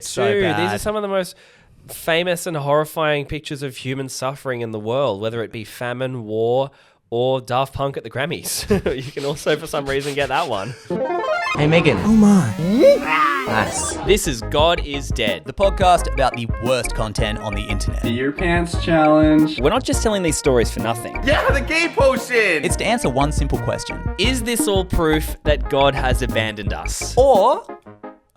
So Dude, bad. these are some of the most famous and horrifying pictures of human suffering in the world, whether it be famine, war, or Daft Punk at the Grammys. You can also, for some reason, get that one. Hey, Megan. Oh my. Nice. This is God is Dead. The podcast about the worst content on the internet. The Your Pants Challenge. We're not just telling these stories for nothing. Yeah, the gay potion! It's to answer one simple question. Is this all proof that God has abandoned us? Or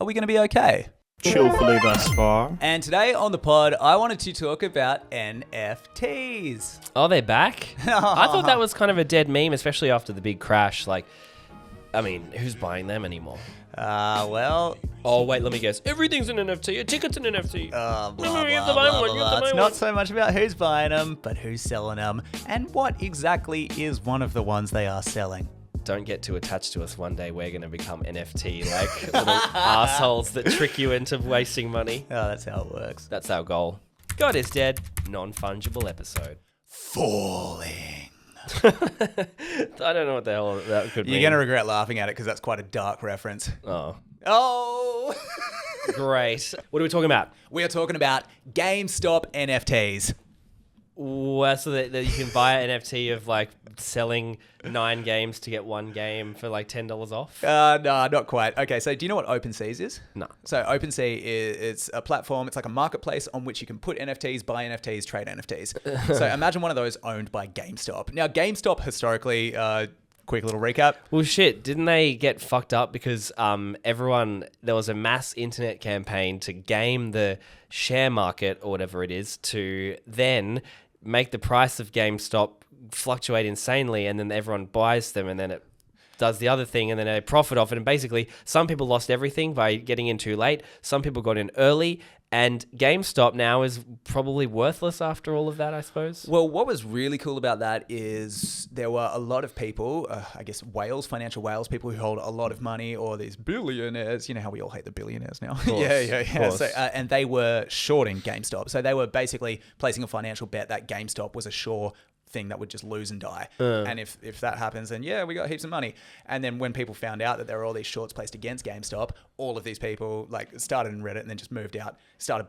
are we going to be okay? Chillfully thus far. And today on the pod, I wanted to talk about NFTs. Oh, they're back? I thought that was kind of a dead meme, especially after the big crash. Like, I mean, who's buying them anymore? Well... Oh, wait, let me guess. Everything's an NFT. A ticket's an NFT. Blah, You blah, have to blah, buy blah, one, you blah, have to blah. It's buy not one. so much about who's buying them, but who's selling them, and what exactly is one of the ones they are selling. Don't get too attached to us. One day we're going to become NFT, like little assholes that trick you into wasting money. Oh, that's how it works. That's our goal. God is Dead, non-fungible episode. Falling. I don't know what the hell that could mean. You're going to regret laughing at it because that's quite a dark reference. Oh, Oh! great. What are we talking about? We are talking about GameStop NFTs. Well, so that you can buy an NFT of like selling 9 games to get 1 game for like $10 off? No, not quite. Okay, so do you know what OpenSeas is? No. So OpenSea it's a platform. It's like a marketplace on which you can put NFTs, buy NFTs, trade NFTs. So imagine one of those owned by GameStop. Now, GameStop historically, quick little recap. Well, shit, didn't they get fucked up because there was a mass internet campaign to game the share market or whatever it is to then make the price of GameStop fluctuate insanely, and then everyone buys them, and then it does the other thing, and then they profit off it. And basically, some people lost everything by getting in too late. Some people got in early, and GameStop now is probably worthless after all of that, I suppose. Well, what was really cool about that is there were a lot of people, I guess financial whales, people who hold a lot of money, or these billionaires. You know how we all hate the billionaires now. Yeah. So, and they were shorting GameStop. So they were basically placing a financial bet that GameStop was a sure thing that would just lose and die. And if that happens, then yeah, we got heaps of money. And then when people found out that there were all these shorts placed against GameStop, all of these people like started in Reddit and then just moved out, started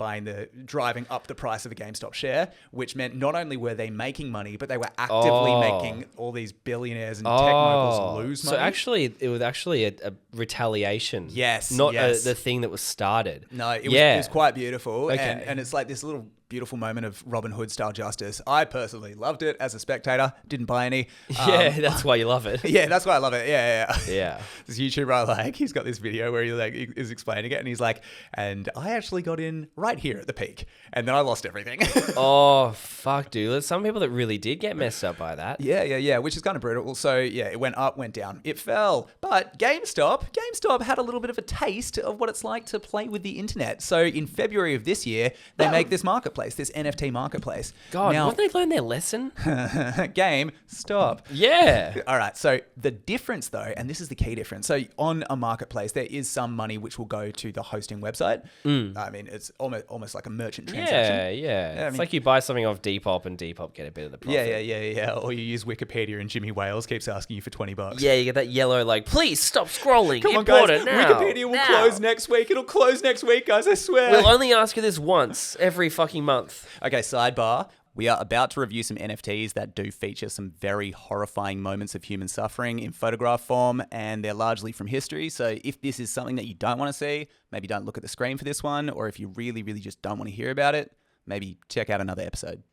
driving up the price of the GameStop share, which meant not only were they making money, but they were actively making all these billionaires and tech moguls lose money. So actually, it was actually a retaliation. Yes. Not the thing that was started. No, it was quite beautiful. Okay. And it's like this little beautiful moment of Robin Hood style justice. I personally loved it as a spectator. Didn't buy any. Yeah, that's why you love it. Yeah, that's why I love it. Yeah. Yeah. This YouTuber he's got this video where he is explaining it, and he's like, and I actually got in right here at the peak, and then I lost everything. Oh, fuck, dude. There's some people that really did get messed up by that. Yeah, which is kind of brutal. So yeah, it went up, went down, it fell. But GameStop had a little bit of a taste of what it's like to play with the internet. So in February of this year, they make this marketplace, this NFT marketplace. God, now, won't they learn their lesson? GameStop. Yeah. All right. So the difference though, and this is the key difference. So on a marketplace, there is some money which will go to the hosting website. I mean, it's almost like a merchant transaction. Yeah. It's like you buy something off Depop and Depop get a bit of the profit. Yeah. Or you use Wikipedia and Jimmy Wales keeps asking you for $20. Yeah, you get that yellow like, please stop scrolling. Come on, Import guys. it now. Wikipedia will close next week. It'll close next week, guys. I swear. We'll only ask you this once every fucking month. Okay, sidebar. We are about to review some NFTs that do feature some very horrifying moments of human suffering in photograph form, and they're largely from history. So if this is something that you don't want to see, maybe don't look at the screen for this one, or if you really, really just don't want to hear about it, maybe check out another episode.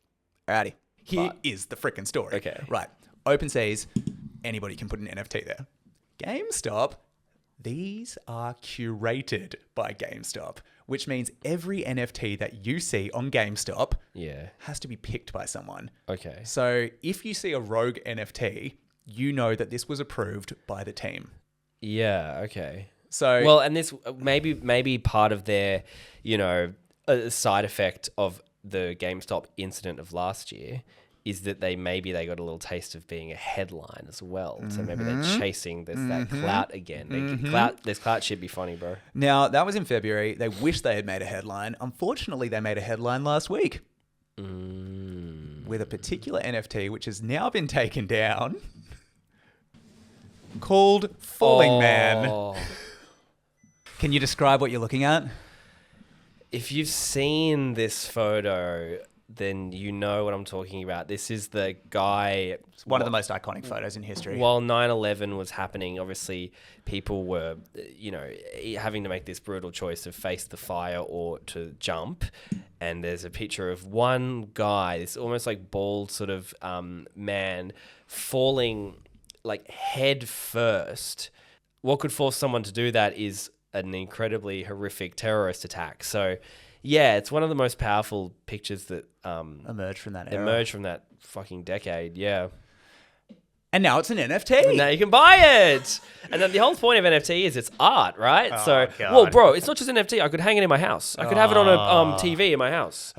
Alrighty, here is the frickin' story. Okay. Right, OpenSeas, anybody can put an NFT there. GameStop, these are curated by GameStop, which means every NFT that you see on GameStop has to be picked by someone. Okay. So if you see a rogue NFT, you know that this was approved by the team. Yeah, okay. So well, and this maybe part of their, a side effect of the GameStop incident of last year is that they got a little taste of being a headline as well. So maybe they're chasing that clout again. This clout should be funny, bro. Now, that was in February. They wish they had made a headline. Unfortunately, they made a headline last week with a particular NFT which has now been taken down called Falling Man. Can you describe what you're looking at? If you've seen this photo, then you know what I'm talking about. This is the guy. It's one of the most iconic photos in history. While 9/11 was happening, obviously people were, having to make this brutal choice of face the fire or to jump. And there's a picture of one guy, this almost like bald sort of man, falling like head first. What could force someone to do that is an incredibly horrific terrorist attack. So, yeah, it's one of the most powerful pictures that emerged from that era. Emerged from that fucking decade, yeah. And now it's an NFT. Now you can buy it. And then the whole point of NFT is it's art, right? God. Well, bro, it's not just an NFT. I could hang it in my house. I could have it on a TV in my house.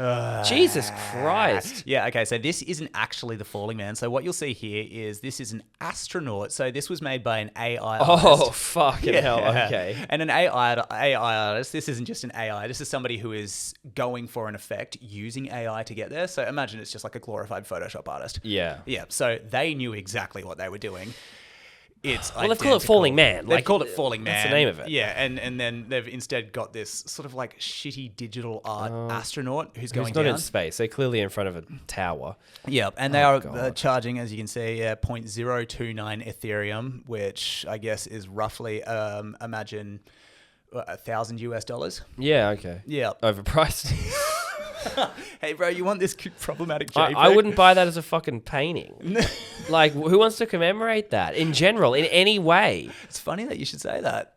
Jesus Christ. Yeah, okay, so this isn't actually the falling man. So what you'll see here is this is an astronaut. So this was made by an AI artist. Oh, fucking hell, okay. And an AI artist, this isn't just an AI. This is somebody who is going for an effect using AI to get there. So imagine it's just like a glorified Photoshop artist. Yeah. Yeah, so they knew exactly what they were doing. It's well, they've called it Falling Man. They've called it Falling Man. That's the name of it. Yeah, and then they've instead got this sort of like shitty digital art astronaut who's going not down. in space. They're clearly in front of a tower. Yeah, and they are charging, as you can see, 0.029 Ethereum, which I guess is roughly, imagine, $1,000 US. Yeah, okay. Yeah. Overpriced. Hey, bro, you want this problematic JPEG? I wouldn't buy that as a fucking painting. Like, who wants to commemorate that in general, in any way? It's funny that you should say that.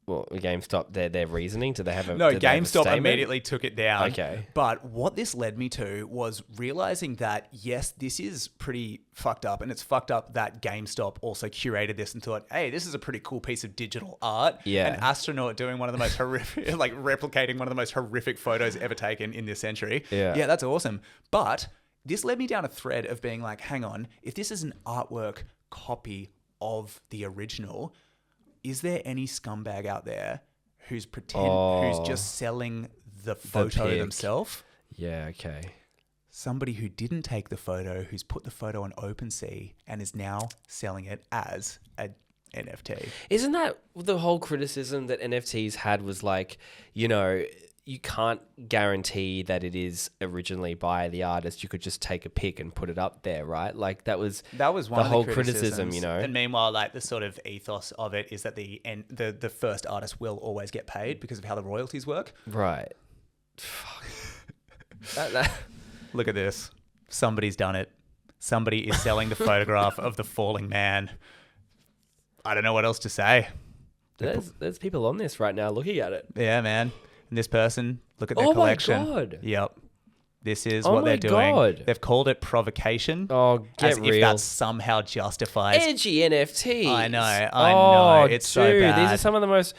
Well, GameStop, their reasoning, do they have a No, did they have a GameStop statement? immediately took it down. Okay. But what this led me to was realizing that, yes, this is pretty fucked up. And it's fucked up that GameStop also curated this and thought, hey, this is a pretty cool piece of digital art. Yeah. An astronaut doing one of the most horrific, like replicating one of the most horrific photos ever taken in this century. Yeah. Yeah, that's awesome. But this led me down a thread of being like, hang on, if this is an artwork copy of the original, is there any scumbag out there who's just selling the photo pic. themselves? Yeah, okay. Somebody who didn't take the photo, who's put the photo on OpenSea and is now selling it as a NFT. Isn't that the whole criticism that NFTs had was like, you can't guarantee that it is originally by the artist. You could just take a pic and put it up there, right? Like that was one the of whole the criticism, And meanwhile, like the sort of ethos of it is that the first artist will always get paid because of how the royalties work. Right. Fuck. Look at this. Somebody's done it. Somebody is selling the photograph of the falling man. I don't know what else to say. There's people on this right now looking at it. Yeah, man. And this person, look at their collection. Oh my God. Yep. This is what they're doing. God. They've called it provocation. Oh, get as real. if that somehow justifies. Edgy NFTs. I know. It's so bad. These are some of the most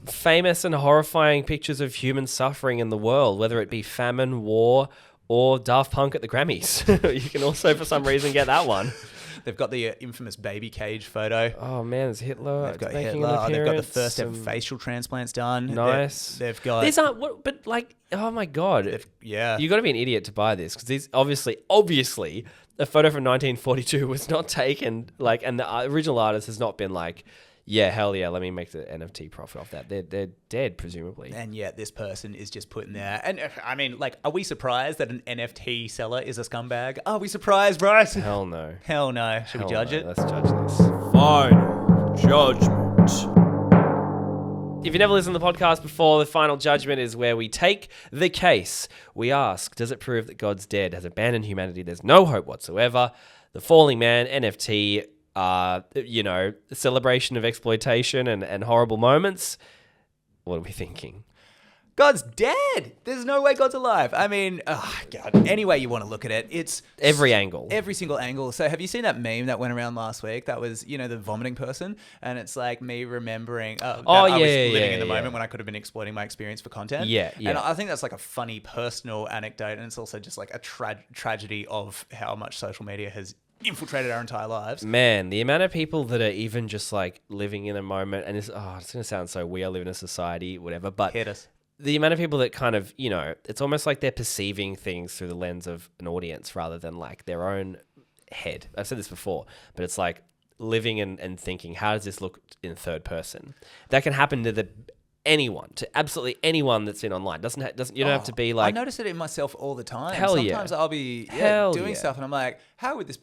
famous and horrifying pictures of human suffering in the world, whether it be famine, war, or Daft Punk at the Grammys. You can also, for some reason, get that one. They've got the infamous baby cage photo. Oh man, there's Hitler. They've got making Hitler. an They've got the appearance, first ever facial transplants done. Nice. They've got. These aren't what, but like, oh my God. Yeah. You got to be an idiot to buy this because these obviously, a photo from 1942 was not taken like, and the original artist has not been like, yeah, hell yeah, let me make the NFT profit off that. They're dead, presumably. And yet this person is just putting there. And I mean, like, are we surprised that an NFT seller is a scumbag? Are we surprised, Bryce? Hell no. Hell no. Should we judge it? Let's judge this. Final judgment. If you've never listened to the podcast before, the final judgment is where we take the case. We ask, does it prove that God's dead, has abandoned humanity? There's no hope whatsoever. The Falling Man, NFT, celebration of exploitation and horrible moments. What are we thinking? God's dead. There's no way God's alive. I mean, oh God. Any way you want to look at it, it's every angle. Every single angle. So have you seen that meme that went around last week? That was, the vomiting person. And it's like me remembering that I was living in the moment when I could have been exploiting my experience for content. Yeah. And I think that's like a funny personal anecdote. And it's also just like a tragedy of how much social media has infiltrated our entire lives. Man, the amount of people that are even just like living in a moment, and it's going to sound so weird, live in a society, whatever, but hit us. The amount of people that kind of, it's almost like they're perceiving things through the lens of an audience rather than like their own head. I've said this before, but it's like living and thinking, how does this look in third person? That can happen to the anyone, to absolutely anyone that's in online. You don't have to be like. I notice it in myself all the time. Hell yeah. Sometimes I'll be doing stuff, and I'm like, how would this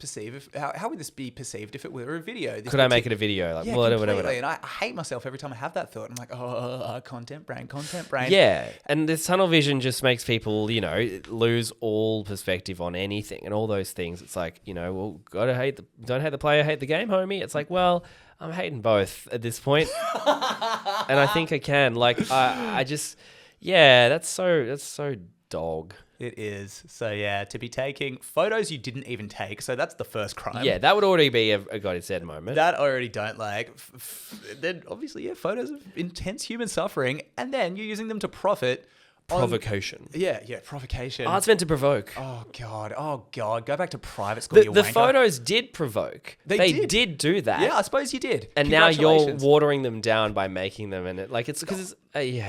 how would this be perceived if it were a video? Could I make it a video? Like, whatever. And I hate myself every time I have that thought. I'm like, content brain. Yeah, and this tunnel vision just makes people, lose all perspective on anything and all those things. It's like, well, don't hate the player, hate the game, homie. It's like, well, I'm hating both at this point. And I think I can. Like, I just, that's so dog. It is. So, to be taking photos you didn't even take. So, that's the first crime. Yeah, that would already be a God is dead moment. That I already don't like. Then, obviously, photos of intense human suffering. And then you're using them to profit. Provocation. Provocation. It's meant to provoke. Oh, God. Go back to private school, The photos did provoke. They did do that. Yeah, I suppose you did. And now you're watering them down by making them. And it's because it's,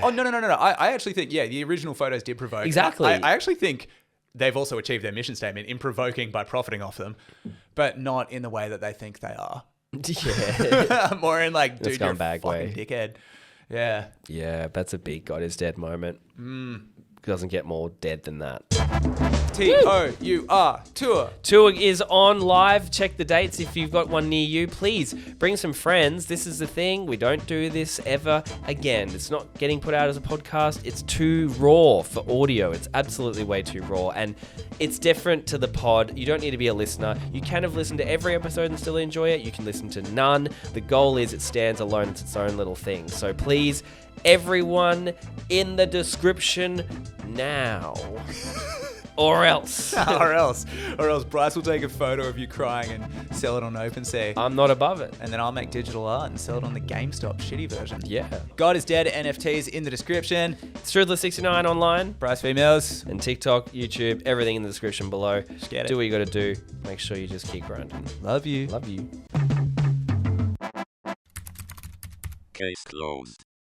Oh, no. I actually think, the original photos did provoke. Exactly. I actually think they've also achieved their mission statement in provoking by profiting off them, but not in the way that they think they are. Yeah. More in like, dude, you're a scumbag fucking dickhead. Yeah. Yeah, that's a big God is dead moment. Doesn't get more dead than that. TOUR tour. Tour is on live. Check the dates if you've got one near you. Please bring some friends. This is the thing. We don't do this ever again. It's not getting put out as a podcast. It's too raw for audio. It's absolutely way too raw. And it's different to the pod. You don't need to be a listener. You can have listened to every episode and still enjoy it. You can listen to none. The goal is it stands alone. It's its own little thing. So please, everyone in the description now. Or else. Or else Bryce will take a photo of you crying and sell it on OpenSea. I'm not above it. And then I'll make digital art and sell it on the Gamestop shitty version. Yeah. God is Dead NFTs in the description. Strudler69 online. Bryce Females. And TikTok, YouTube, everything in the description below. Just get it. Do what you got to do. Make sure you just keep grinding. Love you. Love you. Case closed.